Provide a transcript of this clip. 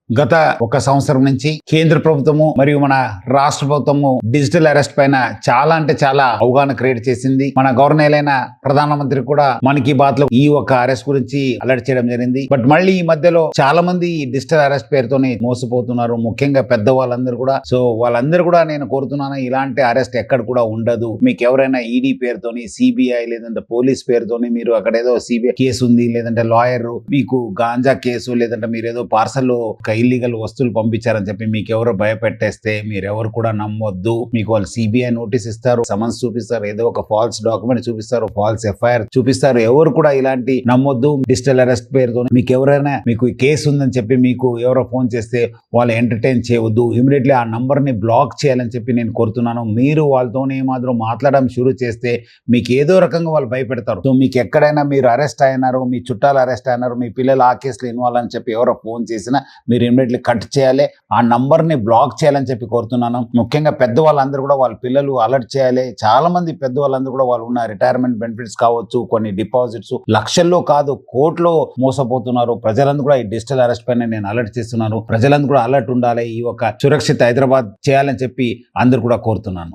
గత ఒక సంవత్సరం నుంచి కేంద్ర ప్రభుత్వము మరియు మన రాష్ట్ర ప్రభుత్వము డిజిటల్ అరెస్ట్ పైన చాలా అంటే చాలా అవగాహన క్రియేట్ చేసింది. మన గవర్నర్ అయిన ప్రధానమంత్రి కూడా మన్ కీ బాత్ లో ఈ ఒక అరెస్ట్ గురించి అలర్ట్ చేయడం జరిగింది. బట్ మళ్ళీ ఈ మధ్యలో చాలా మంది ఈ డిజిటల్ అరెస్ట్ పేరుతోని మోసపోతున్నారు, ముఖ్యంగా పెద్ద వాళ్ళందరూ కూడా. సో వాళ్ళందరూ కూడా నేను కోరుతున్నాను, ఇలాంటి అరెస్ట్ ఎక్కడ కూడా ఉండదు. మీకు ఎవరైనా ఈడీ పేరుతోని, సిబిఐ లేదంటే పోలీస్ పేరుతోని మీరు అక్కడ ఏదో సిబిఐ కేసు ఉంది, లేదంటే లాయర్ మీకు గాంజా కేసు, లేదంటే మీరు ఏదో పార్సల్ ఇల్లీగల్ వస్తువులు పంపించారని చెప్పి మీకు ఎవరో భయపెట్టేస్తే మీరెవరు కూడా నమ్మొద్దు. మీకు వాళ్ళు సిబిఐ నోటీస్ ఇస్తారు, సమన్స్ చూపిస్తారు, ఏదో ఒక ఫాల్స్ డాక్యుమెంట్ చూపిస్తారు, ఫాల్స్ ఎఫ్ఐఆర్ చూపిస్తారు. ఎవరు కూడా ఇలాంటి నమ్మొద్దు. డిజిటల్ అరెస్ట్ పేరుతో మీకు ఎవరైనా మీకు కేసు ఉందని చెప్పి మీకు ఎవరో ఫోన్ చేస్తే వాళ్ళు ఎంటర్టైన్ చేయవద్దు. ఇమీడియట్లీ ఆ నంబర్ ని బ్లాక్ చేయాలని చెప్పి నేను కోరుతున్నాను. మీరు వాళ్ళతోనే మాత్రం మాట్లాడడం షురూ చేస్తే మీకు ఏదో రకంగా వాళ్ళు భయపెడతారు. సో మీకు ఎక్కడైనా మీరు అరెస్ట్ అయినారు, మీ చుట్టాలు అరెస్ట్ అయినారు, మీ పిల్లలు ఆ కేసులో ఇన్వాల్వ్ అని చెప్పి ఎవరో ఫోన్ చేసినా మీరు ఇమీడియట్లీ కట్ చేయాలి, ఆ నంబర్ ని బ్లాక్ చేయాలని చెప్పి కోరుతున్నాను. ముఖ్యంగా పెద్ద వాళ్ళందరూ కూడా వాళ్ళ పిల్లలు అలర్ట్ చేయాలి. చాలా మంది పెద్ద వాళ్ళందరూ కూడా వాళ్ళు ఉన్న రిటైర్మెంట్ బెనిఫిట్స్ కావచ్చు, కొన్ని డిపాజిట్స్ లక్షల్లో కాదు కోట్లో మోసపోతున్నారు. ప్రజలందరూ కూడా ఈ డిజిటల్ అరెస్ట్ పైన నేను అలర్ట్ చేస్తున్నాను. ప్రజలందరూ కూడా అలర్ట్ ఉండాలి. ఈ ఒక సురక్షిత హైదరాబాద్ చేయాలని చెప్పి అందరూ కూడా కోరుతున్నాను.